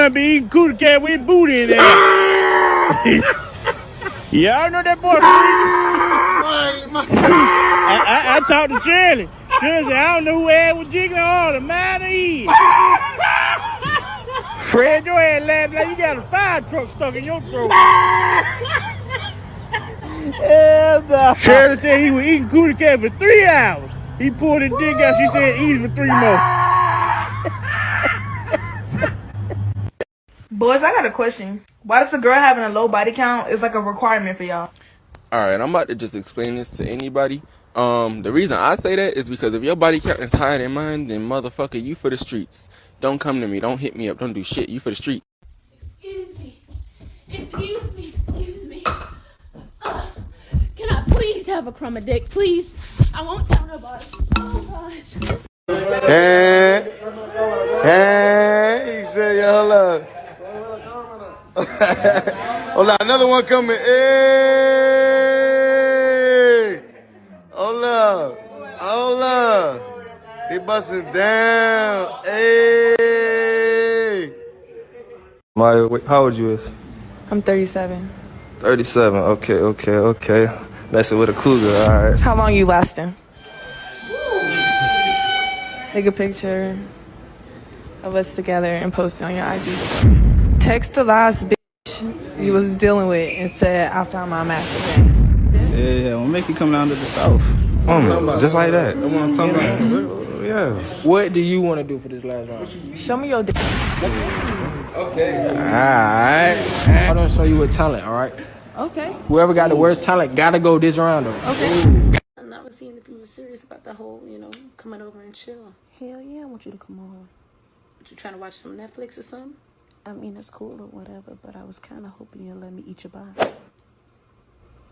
son be eating cootie cat with booty in there. Y'all know that boy. I talked to Shirley. Shirley said, I don't know who ass was jiggling all the mine or eat. Fred, your ass laughing like you got a fire truck stuck in your throat. Shirley said he was eating cootie cat for 3 hours. He pulled his dick out. She said eat for 3 more. Boys, I got a question. Why does a girl having a low body count is like a requirement for y'all? Alright, I'm about to just explain this to anybody. The reason I say that is because if your body count is higher than mine, then motherfucker, you for the streets. Don't come to me. Don't hit me up. Don't do shit. You for the street. Excuse me. Excuse me. Excuse me. Can I please have a crumb of dick, please? I won't tell nobody. Oh, gosh. Hey, he said, yo, hold up. Hold on, another one coming. Hey, hold up. He busting down. Hey. Mario, how old you is? I'm 37. 37. Okay. Messing with a cougar, all right. How long you lasting? Take a picture of us together and post it on your IG. Text the last bitch you was dealing with and said, I found my master game. Yeah, we'll make you come down to the south. Just like that. Yeah. What do you want to do for this last round? Show me your dick. Okay. Alright. I'm gonna show you with talent, alright? Okay. Whoever got the worst talent gotta go this round though. Okay. I was seeing if you were serious about the whole, coming over and chill. Hell yeah, I want you to come over. But you trying to watch some Netflix or something? I mean, it's cool or whatever, but I was kind of hoping you'd let me eat your body.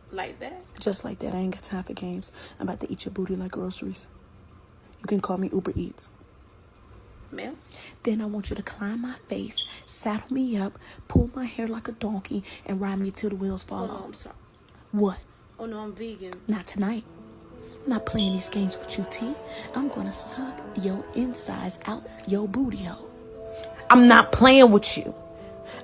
Like that? Just like that. I ain't got time for games. I'm about to eat your booty like groceries. You can call me Uber Eats. Ma'am? Then I want you to climb my face, saddle me up, pull my hair like a donkey, and ride me till the wheels fall off. I'm sorry. What? Oh, no, I'm vegan. Not tonight. I'm not playing these games with you, T. I'm gonna suck your insides out your booty hole. I'm not playing with you.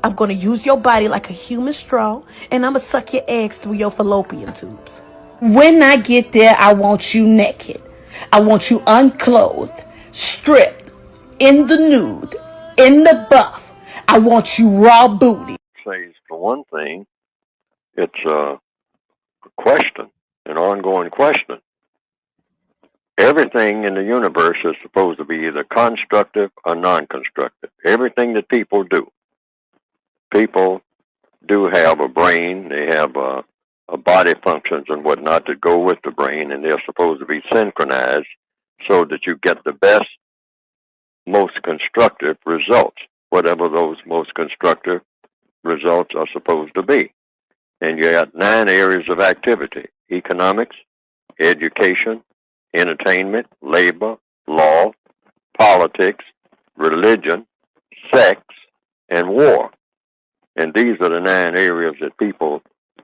I'm gonna use your body like a human straw, and I'm gonna suck your eggs through your fallopian tubes. When I get there, I want you naked. I want you unclothed, stripped, in the nude, in the buff. I want you raw booty. Says, for one thing, it's a question, an ongoing question. Everything in the universe is supposed to be either constructive or non-constructive. Everything that people do. People do have a brain. They have a body functions and whatnot that go with the brain, and they're supposed to be synchronized so that you get the best, most constructive results, whatever those most constructive results are supposed to be. And you got 9 areas of activity: economics, education, entertainment, labor, law, politics, religion, sex, and war. And these are the 9 areas that people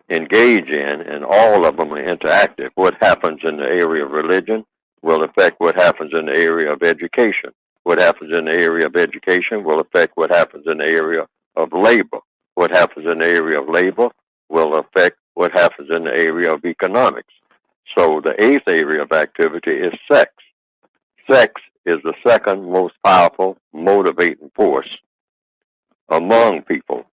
engage in, and all of them are interactive. What happens in the area of religion will affect what happens in the area of education. What happens in the area of education will affect what happens in the area of labor. What happens in the area of labor will affect what happens in the area of economics. So the 8th area of activity is sex. Sex is the second most powerful motivating force among people,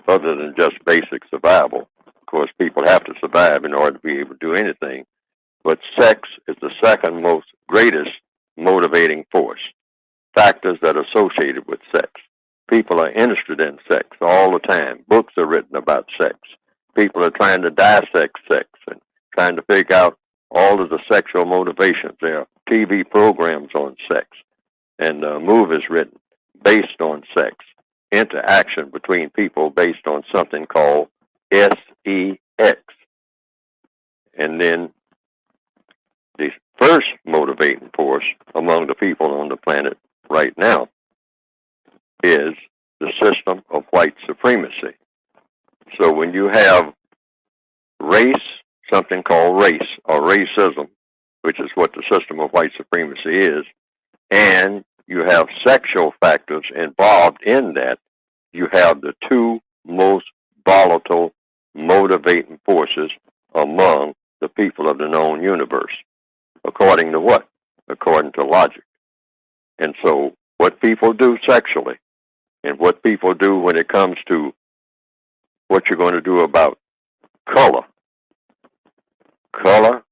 other than just basic survival. Of course, people have to survive in order to be able to do anything. But sex is the second most greatest motivating force. Factors that are associated with sex. People are interested in sex all the time. Books are written about sex. People are trying to dissect sex and trying to figure out all of the sexual motivations. There are TV programs on sex and movies written based on sex. Interaction between people based on something called sex. And then the first motivating force among the people on the planet right now is the system of white supremacy. So when you have race, something called race or racism, which is what the system of white supremacy is, and you have sexual factors involved in that, you have the two most volatile motivating forces among the people of the known universe. According to what? According to logic. And so what people do sexually and what people do when it comes to what you're going to do about color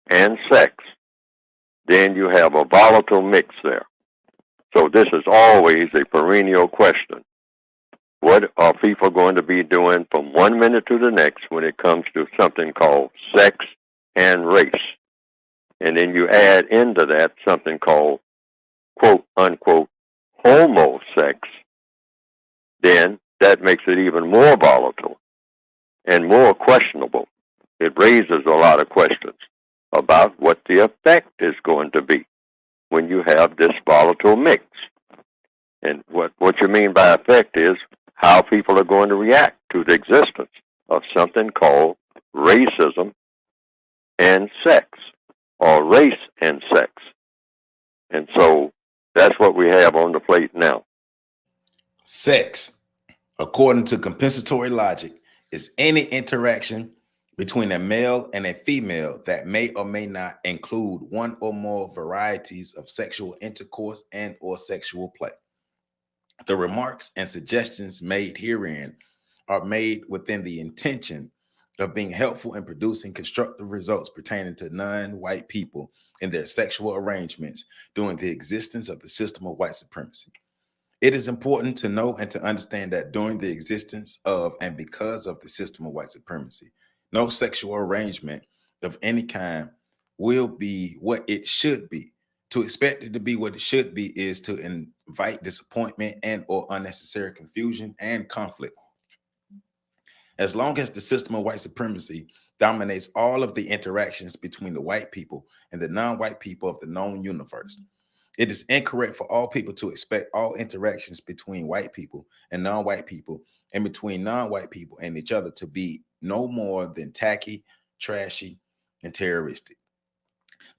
and sex, then you have a volatile mix there. So this is always a perennial question. What are people going to be doing from 1 minute to the next when it comes to something called sex and race? And then you add into that something called, quote unquote, homo sex. Then that makes it even more volatile and more questionable. It raises a lot of questions about what the effect is going to be when you have this volatile mix. And what you mean by effect is how people are going to react to the existence of something called racism and sex, or race and sex. And so that's what we have on the plate now. Sex, according to compensatory logic, is any interaction between a male and a female that may or may not include one or more varieties of sexual intercourse and or sexual play. The remarks and suggestions made herein are made within the intention of being helpful in producing constructive results pertaining to non-white people in their sexual arrangements during the existence of the system of white supremacy. It is important to know and to understand that during the existence of and because of the system of white supremacy, no sexual arrangement of any kind will be what it should be. To expect it to be what it should be is to invite disappointment and or unnecessary confusion and conflict. As long as the system of white supremacy dominates all of the interactions between the white people and the non-white people of the known universe, it is incorrect for all people to expect all interactions between white people and non-white people and between non-white people and each other to be no more than tacky, trashy, and terroristic.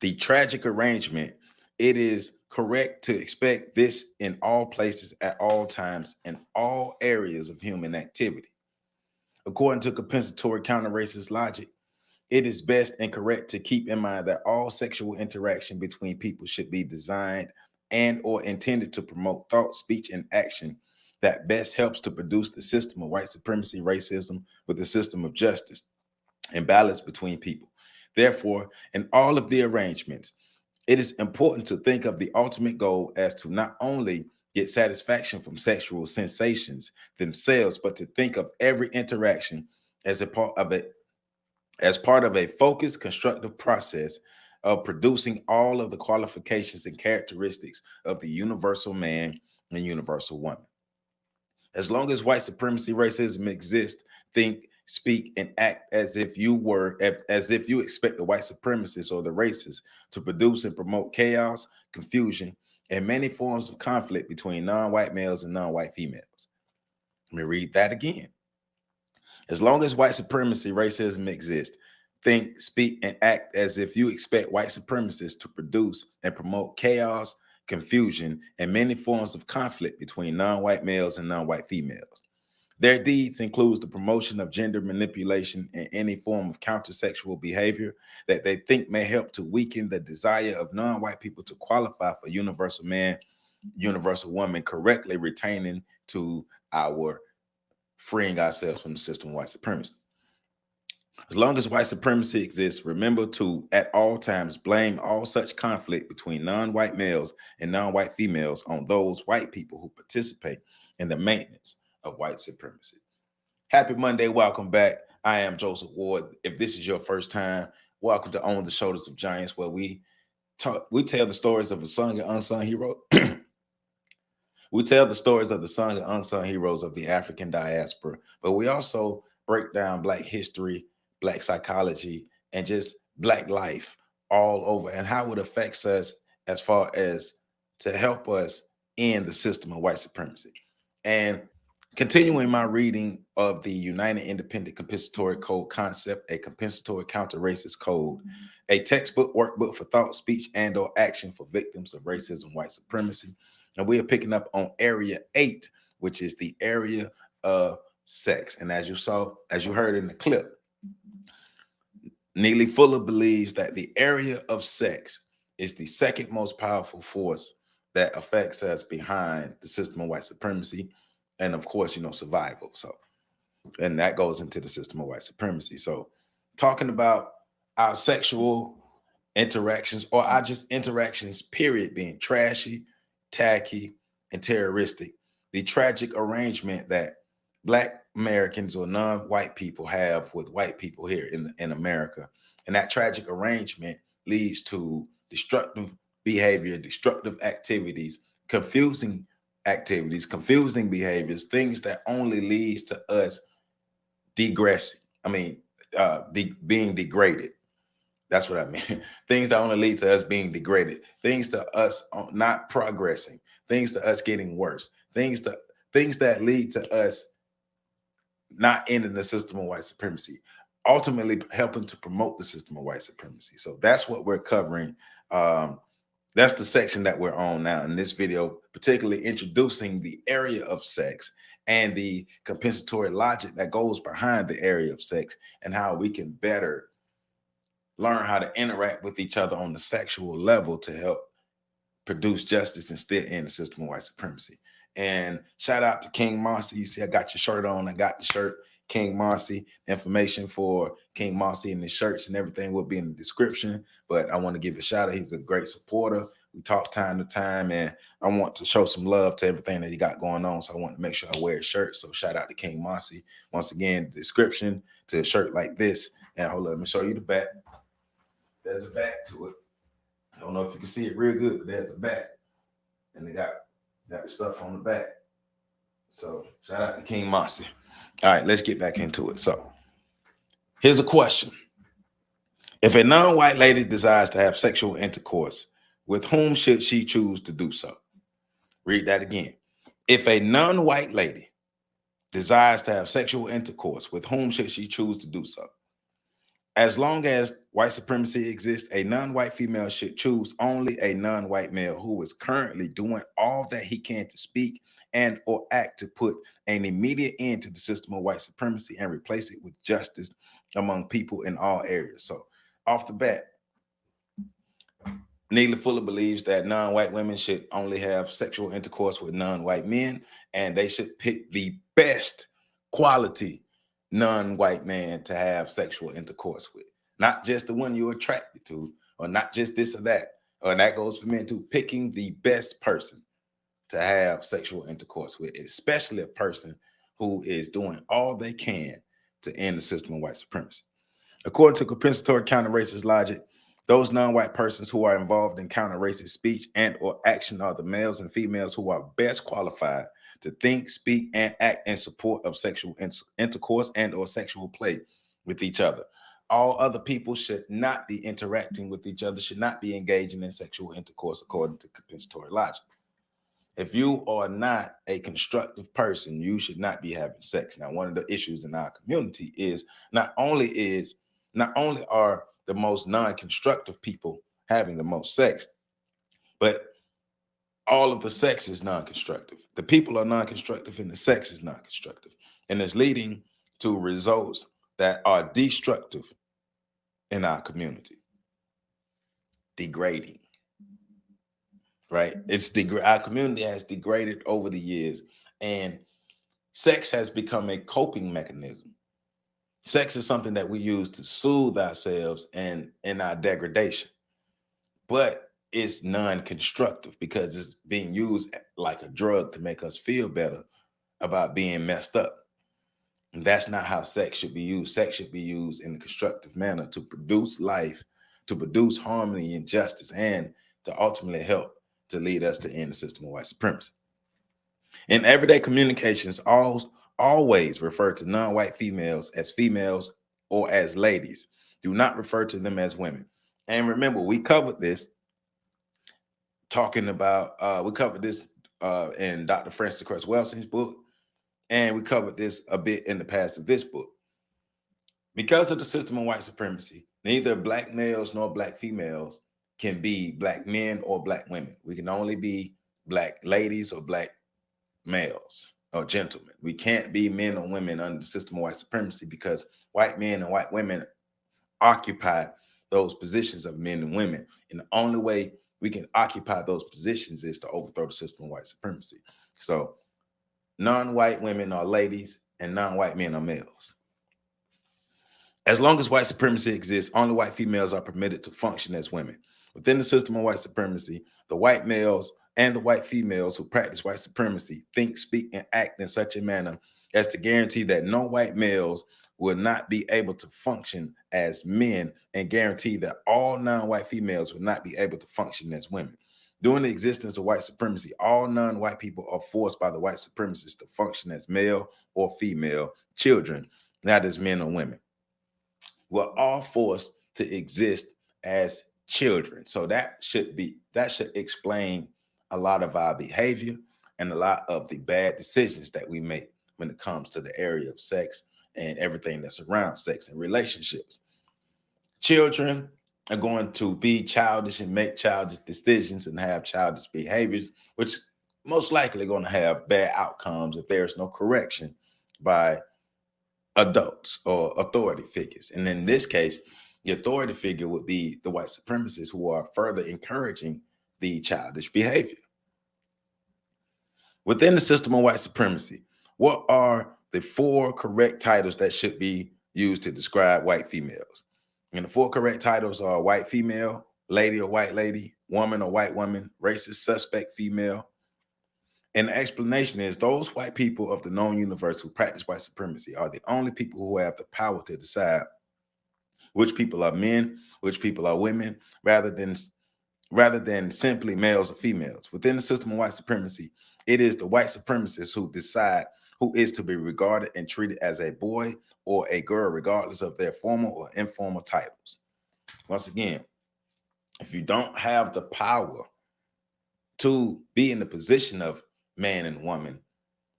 The tragic arrangement, it is correct to expect this in all places, at all times, in all areas of human activity. According to compensatory counter-racist logic, it is best and correct to keep in mind that all sexual interaction between people should be designed and or intended to promote thought, speech, and action that best helps to produce the system of white supremacy, racism with the system of justice and balance between people. Therefore, in all of the arrangements, it is important to think of the ultimate goal as to not only get satisfaction from sexual sensations themselves, but to think of every interaction as a part of it, as part of a focused, constructive process of producing all of the qualifications and characteristics of the universal man and universal woman. As long as white supremacy, racism exists, think, speak, and act as if you expect the white supremacists or the racists to produce and promote chaos, confusion, and many forms of conflict between non-white males and non-white females. Let me read that again. As long as white supremacy, racism exists, think, speak, and act as if you expect white supremacists to produce and promote chaos, confusion, and many forms of conflict between non-white males and non-white females. Their deeds includes the promotion of gender manipulation and any form of counter-sexual behavior that they think may help to weaken the desire of non-white people to qualify for universal man, universal woman, correctly retaining to our freeing ourselves from the system of white supremacy. As long as white supremacy exists, remember to, at all times, blame all such conflict between non-white males and non-white females on those white people who participate in the maintenance of white supremacy. Happy Monday. Welcome back. I am Joseph Ward. If this is your first time, welcome to On the Shoulders of Giants, where we tell the stories of a sung and unsung hero. We tell the stories of the sung and unsung heroes of the African diaspora, but we also break down Black history, Black psychology, and just Black life all over, and how it affects us as far as to help us in the system of white supremacy. And continuing my reading of the United Independent Compensatory Code concept, a compensatory counter-racist code, a textbook workbook for thought, speech, and or action for victims of racism, white supremacy. And we are picking up on area 8, which is the area of sex. And as you heard in the clip, Neely Fuller believes that the area of sex is the second most powerful force that affects us behind the system of white supremacy and, of course, survival. So, and that goes into the system of white supremacy. So talking about our sexual interactions, or our just interactions, period, being trashy, tacky, and terroristic, the tragic arrangement that Black Americans or non-white people have with white people here in America. And that tragic arrangement leads to destructive behavior, destructive activities, confusing behaviors, things that only leads to us digressing. Being degraded. That's what I mean. Things that only lead to us being degraded, things to us not progressing, things to us getting worse, things that lead to us not ending the system of white supremacy, ultimately helping to promote the system of white supremacy. So that's what we're covering. That's the section that we're on now in this video, particularly introducing the area of sex and the compensatory logic that goes behind the area of sex, and how we can better learn how to interact with each other on the sexual level to help produce justice and still end the system of white supremacy. And shout out to King Marcy. You see, I got your shirt on. I got the shirt, King Marcy. Information for King Marcy and the shirts and everything will be in the description. But I want to give a shout out. He's a great supporter. We talk time to time, and I want to show some love to everything that he got going on. So I want to make sure I wear a shirt. So shout out to King Marcy. Once again, the description to a shirt like this. And hold on, let me show you the back. There's a back to it. I don't know if you can see it real good, but there's a back. And they got the stuff on the back. So shout out to King Marcy. All right, let's get back into it. So here's a question. If a non-white lady desires to have sexual intercourse, with whom should she choose to do so? Read that again. If a non-white lady desires to have sexual intercourse, with whom should she choose to do so? As long as white supremacy exists, a non-white female should choose only a non-white male who is currently doing all that he can to speak and or act to put an immediate end to the system of white supremacy and replace it with justice among people in all areas. So off the bat, Neely Fuller believes that non-white women should only have sexual intercourse with non-white men, and they should pick the best quality non-white man to have sexual intercourse with, not just the one you're attracted to, or not just this or that. Or that goes for men too, picking the best person to have sexual intercourse with, especially a person who is doing all they can to end the system of white supremacy. According to compensatory counter-racist logic, those non-white persons who are involved in counter-racist speech and or action are the males and females who are best qualified to think, speak, and act in support of sexual intercourse and or sexual play with each other. All other people should not be interacting with each other, should not be engaging in sexual intercourse according to compensatory logic. If you are not a constructive person, you should not be having sex. Now, one of the issues in our community is not only are the most non-constructive people having the most sex, but all of the sex is non-constructive. The people are non-constructive and the sex is non-constructive. And it's leading to results that are destructive in our community. Degrading. Right? Our community has degraded over the years, and sex has become a coping mechanism. Sex is something that we use to soothe ourselves and in our degradation. But it's non-constructive because it's being used like a drug to make us feel better about being messed up. And that's not how sex should be used. Sex should be used in a constructive manner to produce life, to produce harmony and justice, and to ultimately help to lead us to end the system of white supremacy. In everyday communications, always refer to non-white females as females or as ladies. Do not refer to them as women. And remember, we covered this in Dr. Francis Cress Welsing's book, and we covered this a bit in the past of this book. Because of the system of white supremacy, neither black males nor black females can be black men or black women. We can only be black ladies or black males. or gentlemen. We can't be men or women under the system of white supremacy because white men and white women occupy those positions of men and women. And the only way we can occupy those positions is to overthrow the system of white supremacy. So non-white women are ladies and non-white men are males. As long as white supremacy exists, only white females are permitted to function as women. Within the system of white supremacy, the white males and the white females who practice white supremacy think, speak, and act in such a manner as to guarantee that no white males will not be able to function as men, and guarantee that all non-white females will not be able to function as women. During the existence of white supremacy, all non-white people are forced by the white supremacists to function as male or female children, not as men or women. We're all forced to exist as children. So that should explain a lot of our behavior and a lot of the bad decisions that we make when it comes to the area of sex and everything that's around sex and relationships. Children are going to be childish and make childish decisions and have childish behaviors, which most likely going to have bad outcomes if there's no correction by adults or authority figures. And in this case, the authority figure would be the white supremacists who are further encouraging the childish behavior. Within the system of white supremacy, what are the 4 correct titles that should be used to describe white females? And the 4 correct titles are white female, lady or white lady, woman or white woman, racist suspect female. And the explanation is those white people of the known universe who practice white supremacy are the only people who have the power to decide which people are men, which people are women, rather than simply males or females. Within the system of white supremacy, it is the white supremacists who decide who is to be regarded and treated as a boy or a girl, regardless of their formal or informal titles. Once again, if you don't have the power to be in the position of man and woman,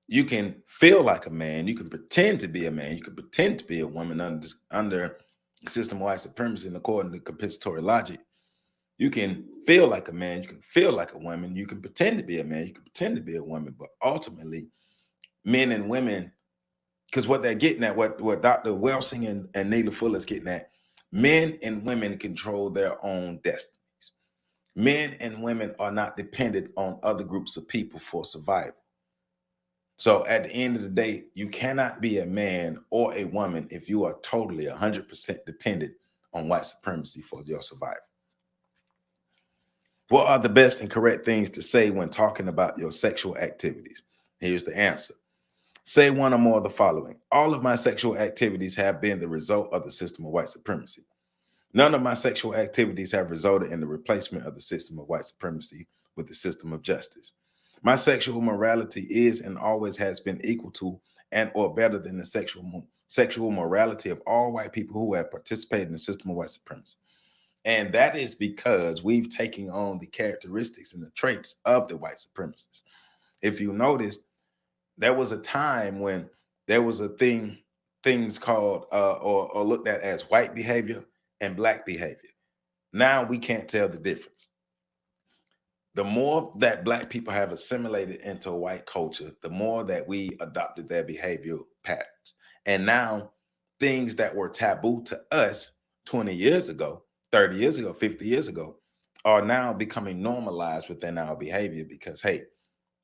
you can feel like a man, you can pretend to be a man, you can pretend to be a woman under system of white supremacy, and according to compensatory logic, you can feel like a man, you can feel like a woman, you can pretend to be a man, you can pretend to be a woman, but ultimately, men and women, because what they're getting at, what Dr. Welsing and Neely Fuller is getting at, men and women control their own destinies. Men and women are not dependent on other groups of people for survival. So at the end of the day, you cannot be a man or a woman if you are totally 100% dependent on white supremacy for your survival. What are the best and correct things to say when talking about your sexual activities? Here's the answer. Say one or more of the following. All of my sexual activities have been the result of the system of white supremacy. None of my sexual activities have resulted in the replacement of the system of white supremacy with the system of justice. My sexual morality is and always has been equal to and or better than the sexual morality of all white people who have participated in the system of white supremacy. And that is because we've taken on the characteristics and the traits of the white supremacists. If you notice, there was a time when there was a things called or looked at as white behavior and black behavior. Now we can't tell the difference. The more that black people have assimilated into white culture, the more that we adopted their behavioral patterns. And now things that were taboo to us 20 years ago, 30 years ago, 50 years ago, are now becoming normalized within our behavior because, hey,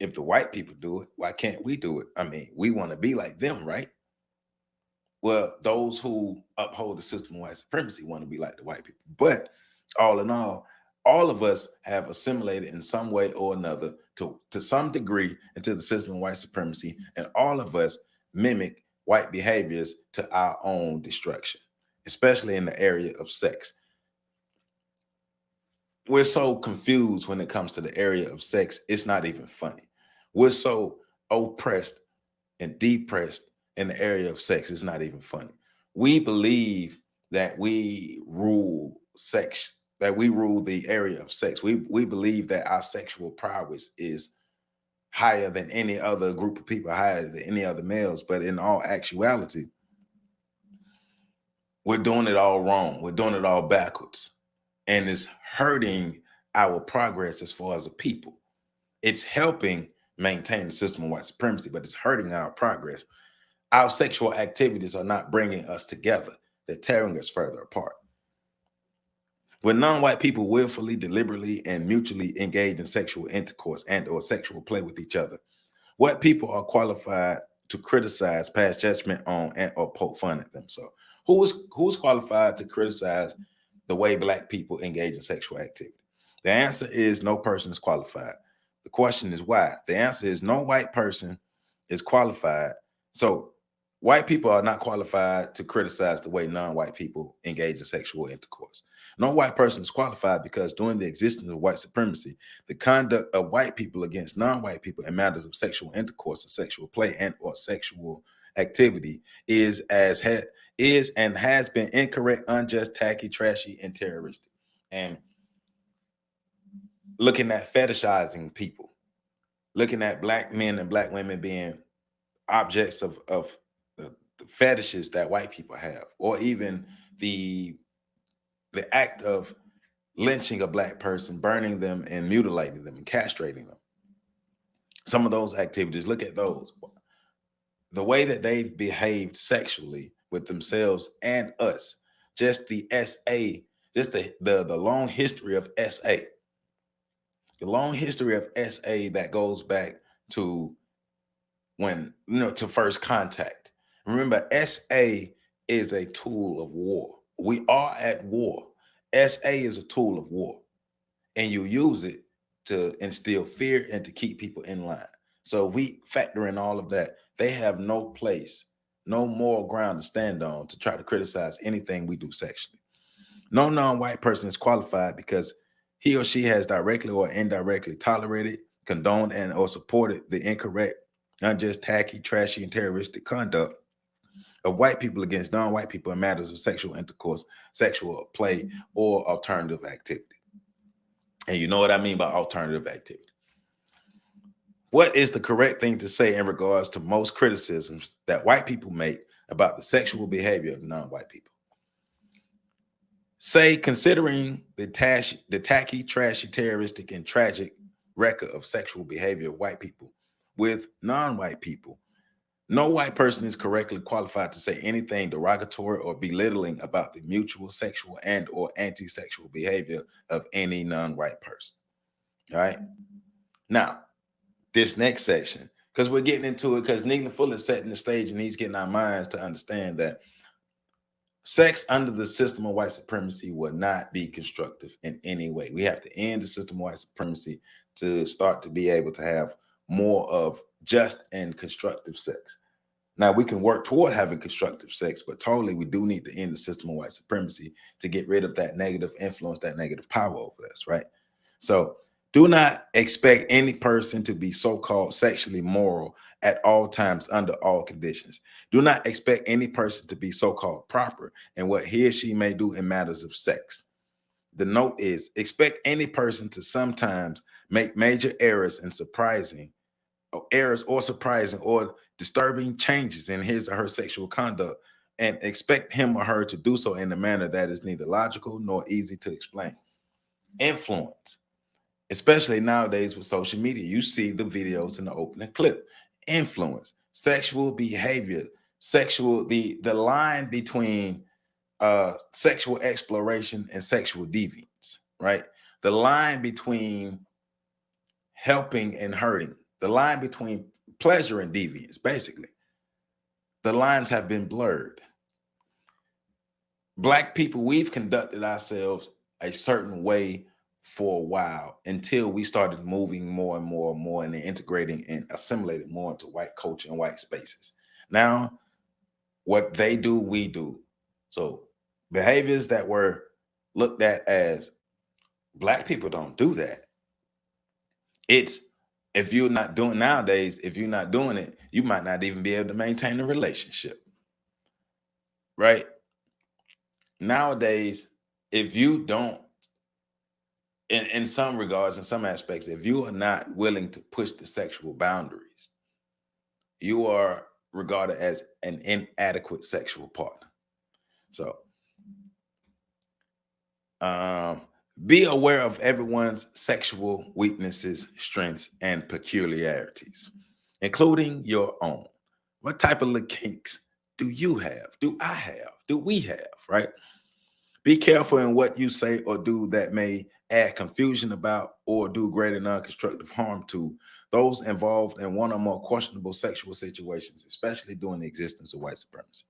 if the white people do it, why can't we do it? I mean, we want to be like them, right? Well, those who uphold the system of white supremacy want to be like the white people. But all in all of us have assimilated in some way or another to some degree into the system of white supremacy, and all of us mimic white behaviors to our own destruction, especially in the area of sex. We're so confused when it comes to the area of sex, it's not even funny. We're so oppressed and depressed in the area of sex, it's not even funny. We believe that we rule sex, that we rule the area of sex. We believe that our sexual prowess is higher than any other group of people, higher than any other males. But in all actuality, we're doing it all wrong. We're doing it all backwards. And it's hurting our progress as far as a people. It's helping maintain the system of white supremacy, but it's hurting our progress. Our sexual activities are not bringing us together. They're tearing us further apart. When non-white people willfully, deliberately, and mutually engage in sexual intercourse and or sexual play with each other, what people are qualified to criticize, pass judgment on, and or poke fun at them? So who's qualified to criticize the way Black people engage in sexual activity? The answer is no person is qualified. The question is why? The answer is no white person is qualified. So white people are not qualified to criticize the way non-white people engage in sexual intercourse. No white person is qualified because during the existence of white supremacy, the conduct of white people against non-white people in matters of sexual intercourse or sexual play and or sexual activity is and has been incorrect, unjust, tacky, trashy, and terroristic. And looking at fetishizing people, looking at Black men and Black women being objects of the fetishes that white people have, or even the act of lynching a Black person, burning them and mutilating them and castrating them. Some of those activities, look at those. The way that they've behaved sexually with themselves and us, just the SA, just the long history of SA. The long history of SA that goes back to when, to first contact. Remember, SA is a tool of war. We are at war. SA is a tool of war, and you use it to instill fear and to keep people in line. So we factor in all of that. They have no place, no moral ground to stand on to try to criticize anything we do sexually. No non-white person is qualified because he or she has directly or indirectly tolerated, condoned, and or supported the incorrect, unjust, tacky, trashy, and terroristic conduct of white people against non-white people in matters of sexual intercourse, sexual play, or alternative activity. And you know what I mean by alternative activity. What is the correct thing to say in regards to most criticisms that white people make about the sexual behavior of non-white people? Say, considering the tacky, trashy, terroristic, and tragic record of sexual behavior of white people with non-white people, no white person is correctly qualified to say anything derogatory or belittling about the mutual sexual and or anti-sexual behavior of any non-white person. All right. Now, this next section, because we're getting into it, because Neely Fuller is setting the stage and he's getting our minds to understand that sex under the system of white supremacy will not be constructive in any way. We have to end the system of white supremacy to start to be able to have more of just and constructive sex. Now, we can work toward having constructive sex, but totally we do need to end the system of white supremacy to get rid of that negative influence, that negative power over us, right? So do not expect any person to be so-called sexually moral at all times under all conditions. Do not expect any person to be so-called proper in what he or she may do in matters of sex. The note is, expect any person to sometimes make major errors or surprising or disturbing changes in his or her sexual conduct, and expect him or her to do so in a manner that is neither logical nor easy to explain. Influence. Especially nowadays with social media, you see the videos in the opening clip. Influence, sexual behavior, the line between sexual exploration and sexual deviance, right? The line between helping and hurting, the line between pleasure and deviance, basically. The lines have been blurred. Black people, we've conducted ourselves a certain way for a while until we started moving more and more and more and integrating and assimilating more into white culture and white spaces. Now, what they do, we do. So behaviors that were looked at as Black people don't do that. It's, if you're not doing nowadays, if you're not doing it, you might not even be able to maintain a relationship, right? Nowadays, if you don't, in some regards, in some aspects, if you are not willing to push the sexual boundaries, you are regarded as an inadequate sexual partner. So Be aware of everyone's sexual weaknesses, strengths, and peculiarities, including your own. What type of little kinks do you have? Do I have? Do we have, right? Be careful in what you say or do that may add confusion about or do greater non-constructive harm to those involved in one or more questionable sexual situations, especially during the existence of white supremacy.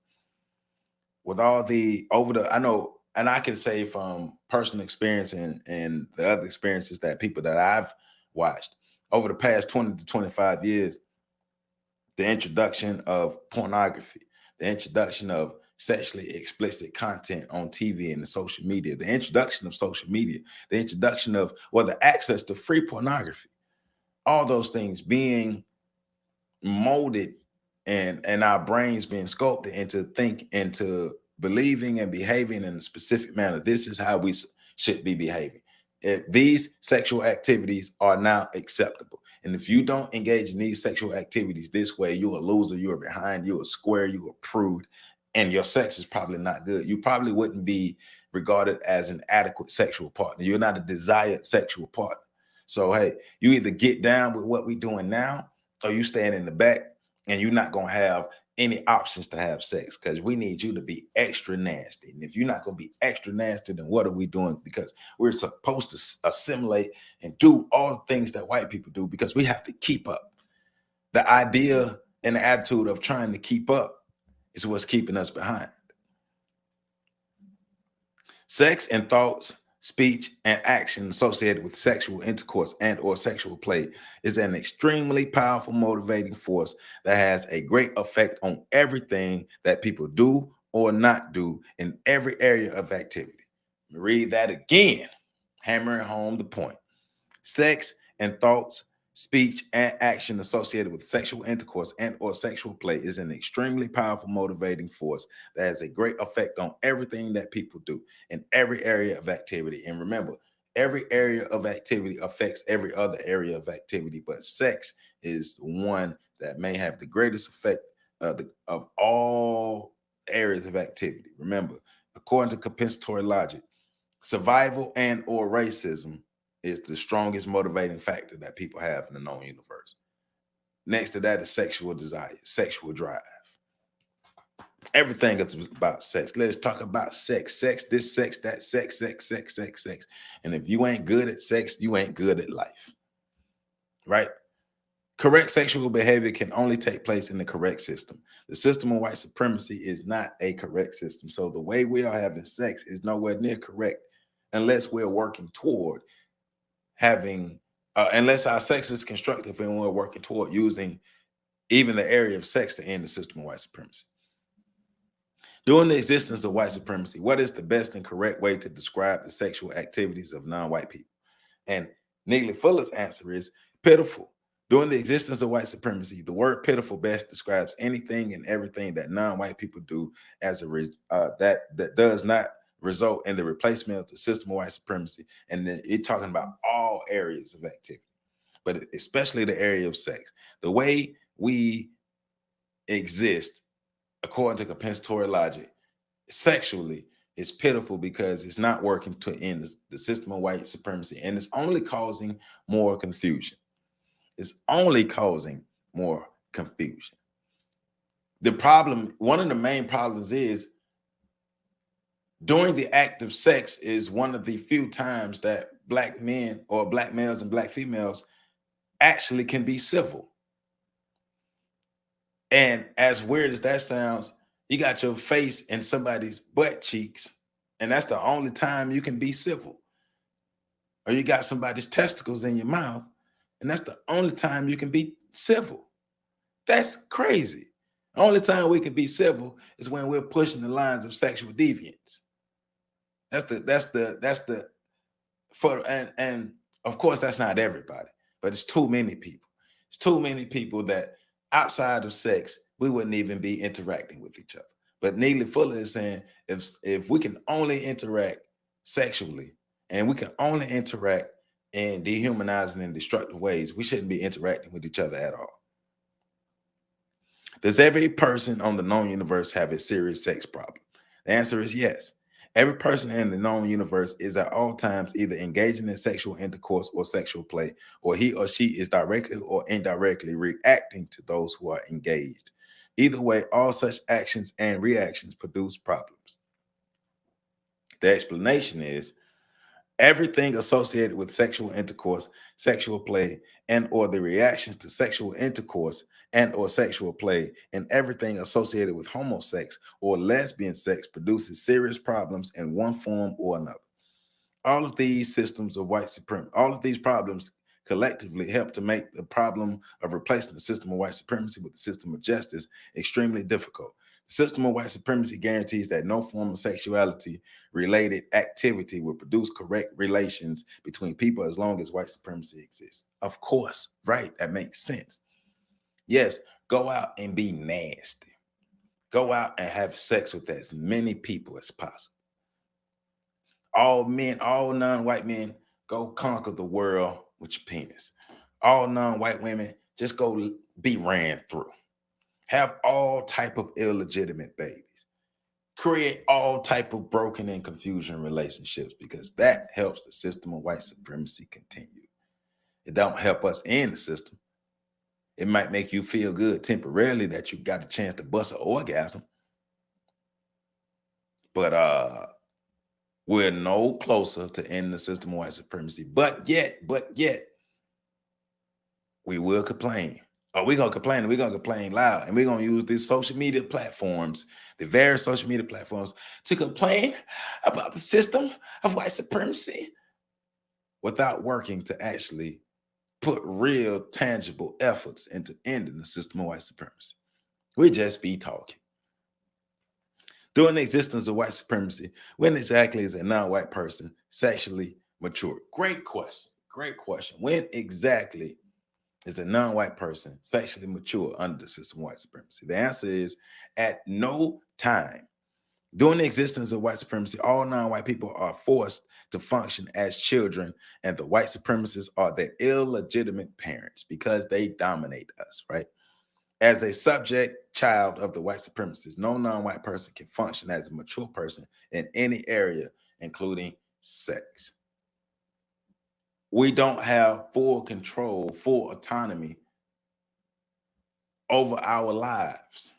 With all the I know, and I can say from personal experience and the other experiences that people that I've watched over the past 20 to 25 years, the introduction of pornography, the introduction of sexually explicit content on TV and the social media, the introduction of social media, the introduction of, well, the access to free pornography, all those things being molded and our brains being sculpted into believing and behaving in a specific manner. This is how we should be behaving. If these sexual activities are now acceptable, and if you don't engage in these sexual activities this way, you're a loser, you're behind, you're a square, you're a prude, and your sex is probably not good. You probably wouldn't be regarded as an adequate sexual partner. You're not a desired sexual partner. So, hey, you either get down with what we're doing now, or you stand in the back and you're not going to have any options to have sex, because we need you to be extra nasty. And if you're not going to be extra nasty, then what are we doing? Because we're supposed to assimilate and do all the things that white people do because we have to keep up. The idea and the attitude of trying to keep up is what's keeping us behind. Sex and thoughts, speech, and action associated with sexual intercourse and or sexual play is an extremely powerful motivating force that has a great effect on everything that people do or not do in every area of activity. Read that again, hammering home the point. Sex and thoughts, speech, and action associated with sexual intercourse and or sexual play is an extremely powerful motivating force that has a great effect on everything that people do in every area of activity. And remember, every area of activity affects every other area of activity, but sex is one that may have the greatest effect of all areas of activity. Remember, according to compensatory logic, survival and or racism is the strongest motivating factor that people have in the known universe. Next to that is sexual desire, sexual drive. Everything is about sex. Let's talk about sex. Sex, this sex, that sex, sex, sex, sex, sex. And if you ain't good at sex, you ain't good at life. Right? Correct sexual behavior can only take place in the correct system. The system of white supremacy is not a correct system. So the way we are having sex is nowhere near correct unless we're working toward having, unless our sex is constructive and we're working toward using even the area of sex to end the system of white supremacy. During the existence of white supremacy, what is the best and correct way to describe the sexual activities of non-white people? And Neely Fuller's answer is pitiful. During the existence of white supremacy, the word pitiful best describes anything and everything that non-white people do as that does not result in the replacement of the system of white supremacy. And it's talking about all areas of activity, but especially the area of sex. The way we exist, according to compensatory logic, sexually is pitiful because it's not working to end the system of white supremacy, and it's only causing more confusion. It's only causing more confusion. The problem, one of the main problems is during the act of sex is one of the few times that black men or black males and black females actually can be civil. And as weird as that sounds, you got your face in somebody's butt cheeks, and that's the only time you can be civil. Or you got somebody's testicles in your mouth, and that's the only time you can be civil. That's crazy. The only time we can be civil is when we're pushing the lines of sexual deviance. And of course that's not everybody, but it's too many people. It's too many people that outside of sex, we wouldn't even be interacting with each other. But Neely Fuller is saying if we can only interact sexually and we can only interact in dehumanizing and destructive ways, we shouldn't be interacting with each other at all. Does every person on the known universe have a serious sex problem? The answer is yes. Every person in the known universe is at all times either engaging in sexual intercourse or sexual play, or he or she is directly or indirectly reacting to those who are engaged. Either way, all such actions and reactions produce problems. The explanation is everything associated with sexual intercourse, sexual play, and or the reactions to sexual intercourse and or sexual play, and everything associated with homosex or lesbian sex produces serious problems in one form or another. All of these systems of white supremacy, all of these problems collectively help to make the problem of replacing the system of white supremacy with the system of justice extremely difficult. The system of white supremacy guarantees that no form of sexuality related activity will produce correct relations between people as long as white supremacy exists. Of course, right? That makes sense. Yes, go out and be nasty. Go out and have sex with as many people as possible. All men, all non-white men, go conquer the world with your penis. All non-white women, just go be ran through. Have all type of illegitimate babies. Create all type of broken and confusion relationships, because that helps the system of white supremacy continue. It don't help us in the system. It might make you feel good temporarily that you got a chance to bust an orgasm, but we're no closer to ending the system of white supremacy. But yet, we will complain. Oh, we're going to complain, and we're going to complain loud. And we're going to use these social media platforms, the various social media platforms, to complain about the system of white supremacy without working to actually put real, tangible efforts into ending the system of white supremacy. We just be talking. During the existence of white supremacy, when exactly is a non-white person sexually mature? Great question. Great question. When exactly is a non-white person sexually mature under the system of white supremacy? The answer is at no time. During the existence of white supremacy, all non-white people are forced to function as children, and the white supremacists are their illegitimate parents because they dominate us, right? As a subject child of the white supremacists, no non-white person can function as a mature person in any area, including sex. We don't have full control, full autonomy over our lives.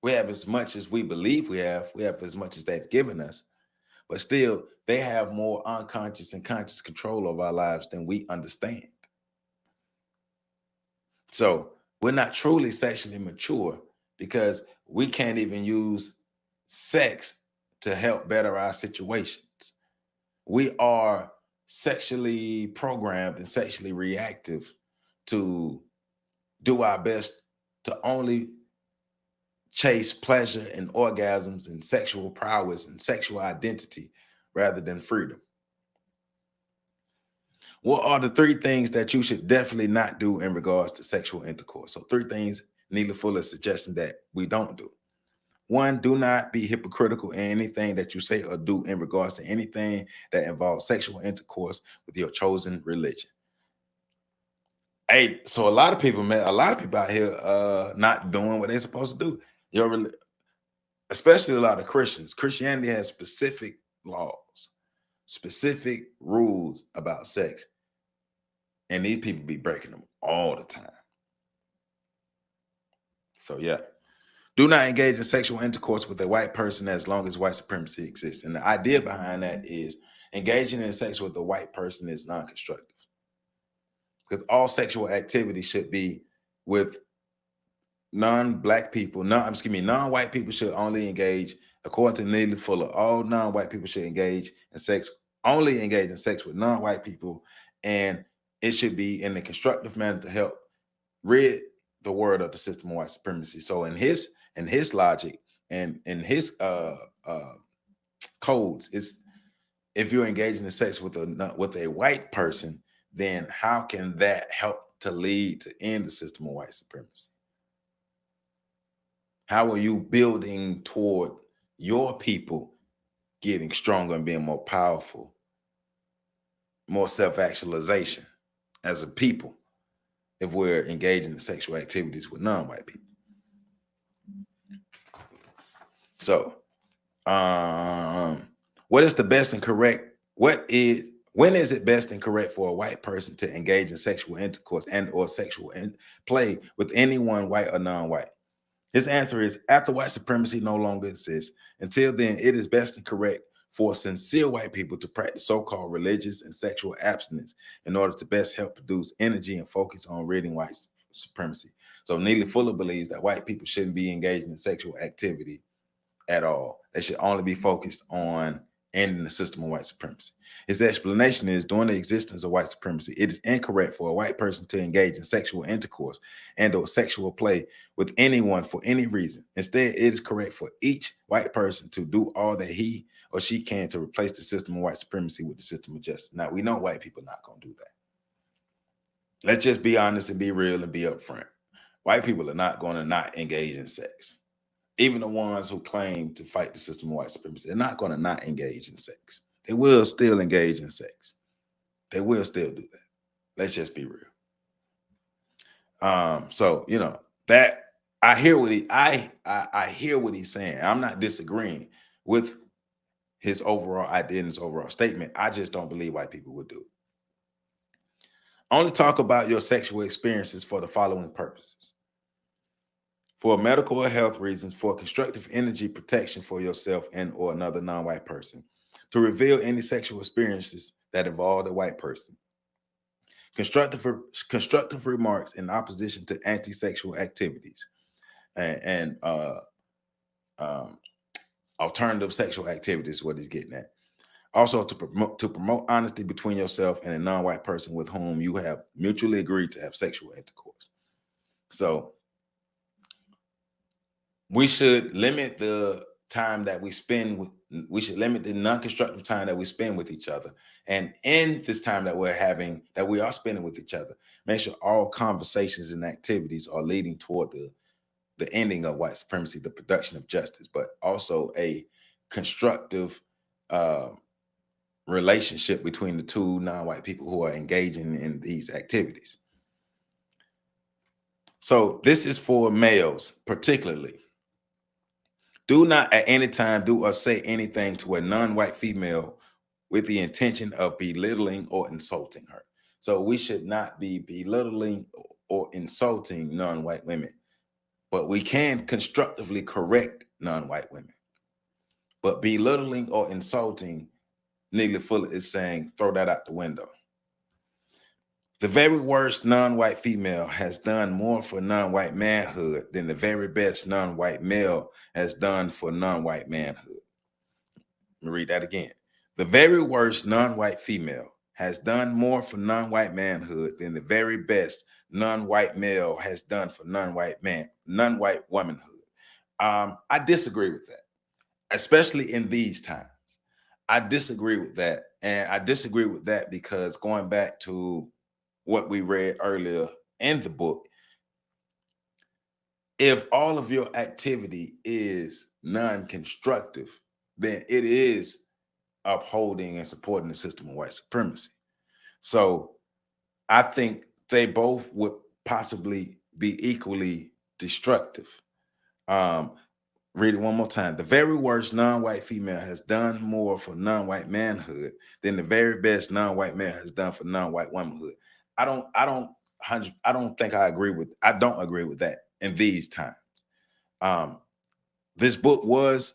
We have as much as we believe we have. We have as much as they've given us. But still, they have more unconscious and conscious control of our lives than we understand. So we're not truly sexually mature because we can't even use sex to help better our situations. We are sexually programmed and sexually reactive to do our best to only chase pleasure and orgasms and sexual prowess and sexual identity rather than freedom. What are the 3 things that you should definitely not do in regards to sexual intercourse? So 3 things Neely Fuller is suggesting that we don't do. 1, do not be hypocritical in anything that you say or do in regards to anything that involves sexual intercourse with your chosen religion. Hey, so a lot of people out here not doing what they're supposed to do. Especially a lot of Christians. Christianity has specific laws, specific rules about sex. And these people be breaking them all the time. So yeah. Do not engage in sexual intercourse with a white person as long as white supremacy exists. And the idea behind that is engaging in sex with a white person is non-constructive. Because all sexual activity should be with non-black people, non-white people should only engage, according to Neely Fuller, all non-white people should only engage in sex with non-white people, and it should be in a constructive manner to help rid the world of the system of white supremacy. So in his logic and in his codes, it's if you're engaging in sex with a white person, then how can that help to lead to end the system of white supremacy? How are you building toward your people getting stronger and being more powerful, more self-actualization as a people if we're engaging in sexual activities with non-white people? When is it best and correct for a white person to engage in sexual intercourse and or sexual play with anyone, white or non-white? His answer is, after white supremacy no longer exists. Until then, it is best and correct for sincere white people to practice so-called religious and sexual abstinence in order to best help produce energy and focus on ridding white supremacy. So Neely Fuller believes that white people shouldn't be engaged in sexual activity at all. They should only be focused on ending the system of white supremacy. His explanation is, during the existence of white supremacy, it is incorrect for a white person to engage in sexual intercourse and or sexual play with anyone for any reason. Instead, it is correct for each white person to do all that he or she can to replace the system of white supremacy with the system of justice. Now, we know white people are not going to do that. Let's just be honest and be real and be upfront. White people are not going to not engage in sex. Even the ones who claim to fight the system of white supremacy, they're not going to not engage in sex. They will still engage in sex. They will still do that. Let's just be real. So, you know, that I hear what I hear what he's saying. I'm not disagreeing with his overall idea and his overall statement. I just don't believe white people would do it. Only talk about your sexual experiences for the following purposes: for medical or health reasons, for constructive energy protection for yourself and or another non-white person, to reveal any sexual experiences that involve a white person, constructive remarks in opposition to anti-sexual activities, and alternative sexual activities is what he's getting at. Also, to promote honesty between yourself and a non-white person with whom you have mutually agreed to have sexual intercourse. So we should limit the time that we spend with, we should limit the non-constructive time that we spend with each other. And in this time that we are spending with each other, make sure all conversations and activities are leading toward the ending of white supremacy, the production of justice, but also a constructive relationship between the two non-white people who are engaging in these activities. So this is for males particularly. Do not at any time do or say anything to a non-white female with the intention of belittling or insulting her. So we should not be belittling or insulting non-white women, but we can constructively correct non-white women. But belittling or insulting, Neely Fuller is saying, throw that out the window. The very worst non-white female has done more for non-white manhood than the very best non-white male has done for non-white manhood. Let me read that again. The very worst non-white female has done more for non-white manhood than the very best non-white male has done for non-white womanhood. I disagree with that, especially in these times. I disagree with that. And I disagree with that because going back to what we read earlier in the book, if all of your activity is non-constructive, then it is upholding and supporting the system of white supremacy. So I think they both would possibly be equally destructive. Read it one more time. The very worst non-white female has done more for non-white manhood than the very best non-white male has done for non-white womanhood. I don't think I agree with that in these times. This book was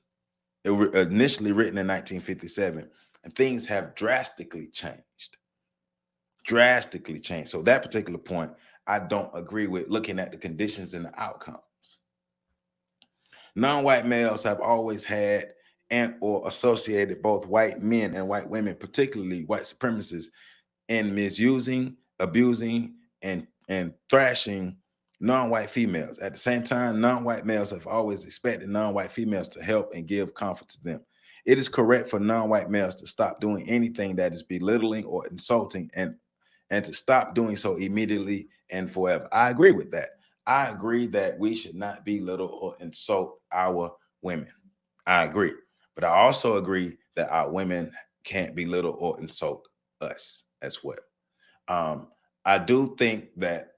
initially written in 1957, and things have drastically changed. So that particular point, I don't agree with, looking at the conditions and the outcomes. Non-white males have always had and or associated both white men and white women, particularly white supremacists, in misusing, abusing, and thrashing non-white females. At the same time, non-white males have always expected non-white females to help and give comfort to them. It is correct for non-white males to stop doing anything that is belittling or insulting and to stop doing so immediately and forever. I agree with that. I agree that we should not belittle or insult our women. I agree. But I also agree that our women can't belittle or insult us as well. I do think that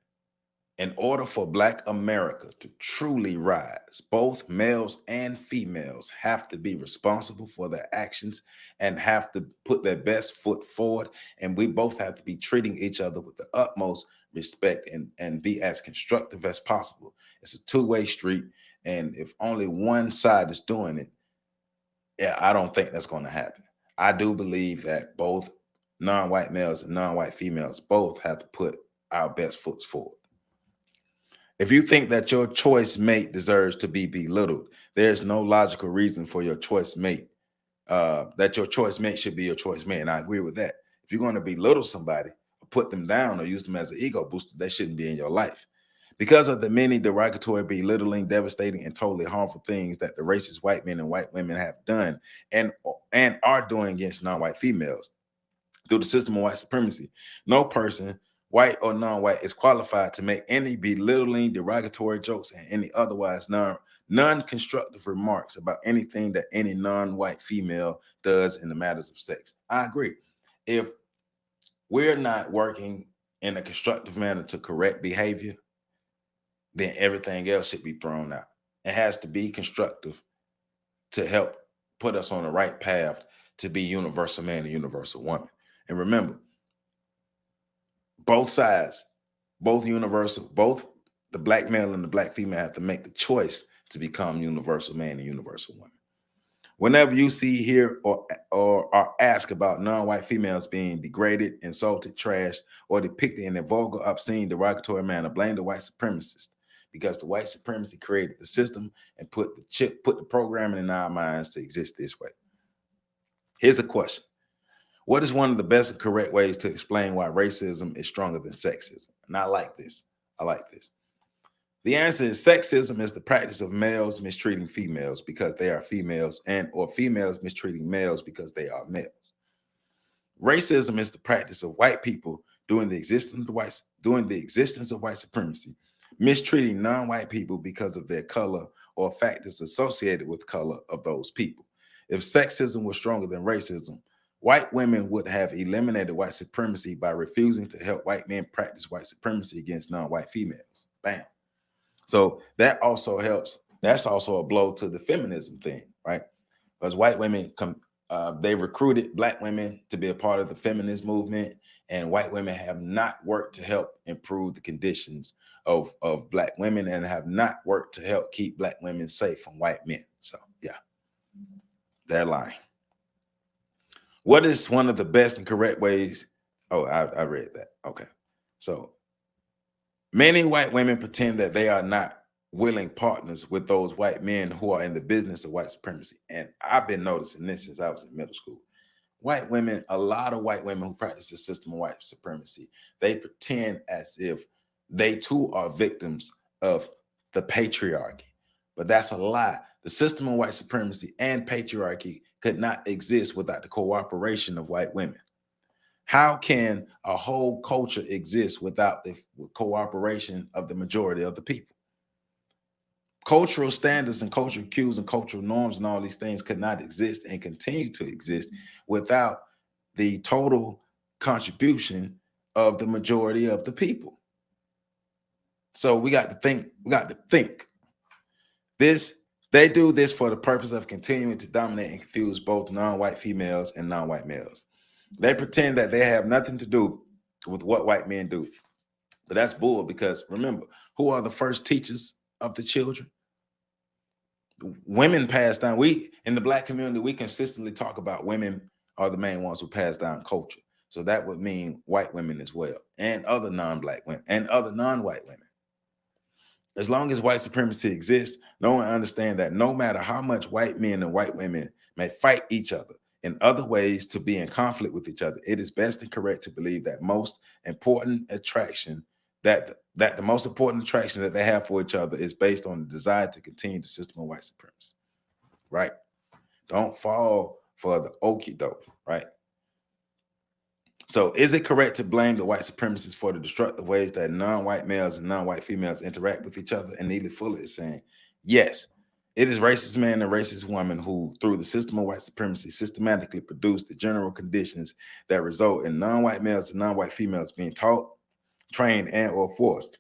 In order for Black America to truly rise, both males and females have to be responsible for their actions and have to put their best foot forward. And we both have to be treating each other with the utmost respect and be as constructive as possible. It's a two-way street. And if only one side is doing it, yeah, I don't think that's going to happen. I do believe that both non-white males and non-white females both have to put our best foot forward. If you think that your choice mate deserves to be belittled, there's no logical reason for your choice mate, that your choice mate should be your choice mate. And I agree with that. If you're going to belittle somebody, or put them down, or use them as an ego booster, they shouldn't be in your life. Because of the many derogatory, belittling, devastating, and totally harmful things that the racist white men and white women have done and are doing against non-white females through the system of white supremacy, no person, white or non-white, is qualified to make any belittling, derogatory jokes and any otherwise non-constructive remarks about anything that any non-white female does in the matters of sex. I agree. If we're not working in a constructive manner to correct behavior, then everything else should be thrown out. It has to be constructive to help put us on the right path to be universal man and universal woman. And remember, both sides, both universal, both the Black male and the Black female have to make the choice to become universal man and universal woman. Whenever you see, hear, or are asked about non-white females being degraded, insulted, trashed, or depicted in a vulgar, obscene, derogatory manner, blame the white supremacist, because the white supremacy created the system and put the programming in our minds to exist this way. Here's a question. What is one of the best and correct ways to explain why racism is stronger than sexism? And I like this. I like this. The answer is sexism is the practice of males mistreating females because they are females, or females mistreating males because they are males. Racism is the practice of white people during the existence of white supremacy, mistreating non-white people because of their color or factors associated with color of those people. If sexism was stronger than racism, white women would have eliminated white supremacy by refusing to help white men practice white supremacy against non-white females. Bam. So that also helps. That's also a blow to the feminism thing, right? Because white women they recruited Black women to be a part of the feminist movement, and white women have not worked to help improve the conditions of Black women and have not worked to help keep Black women safe from white men. So yeah, they're lying. What is one of the best and correct ways? Oh, I read that. Okay. So many white women pretend that they are not willing partners with those white men who are in the business of white supremacy. And I've been noticing this since I was in middle school. White women, a lot of white women who practice the system of white supremacy, they pretend as if they too are victims of the patriarchy. But that's a lie. The system of white supremacy and patriarchy could not exist without the cooperation of white women. How can a whole culture exist without the cooperation of the majority of the people? Cultural standards and cultural cues and cultural norms and all these things could not exist and continue to exist without the total contribution of the majority of the people. So we got to think. They do this for the purpose of continuing to dominate and confuse both non-white females and non-white males. They pretend that they have nothing to do with what white men do. But that's bull, because remember, who are the first teachers of the children? Women pass down. We, in the Black community, we consistently talk about women are the main ones who pass down culture. So that would mean white women as well, and other non-Black women and other non-white women. As long as white supremacy exists, no one understands that no matter how much white men and white women may fight each other in other ways to be in conflict with each other, it is best and correct to believe that the most important attraction that they have for each other is based on the desire to continue the system of white supremacy, right? Don't fall for the okie doke, right? So is it correct to blame the white supremacists for the destructive ways that non-white males and non-white females interact with each other? And Neely Fuller is saying, yes, it is racist man and racist woman who, through the system of white supremacy, systematically produce the general conditions that result in non-white males and non-white females being taught, trained, and or forced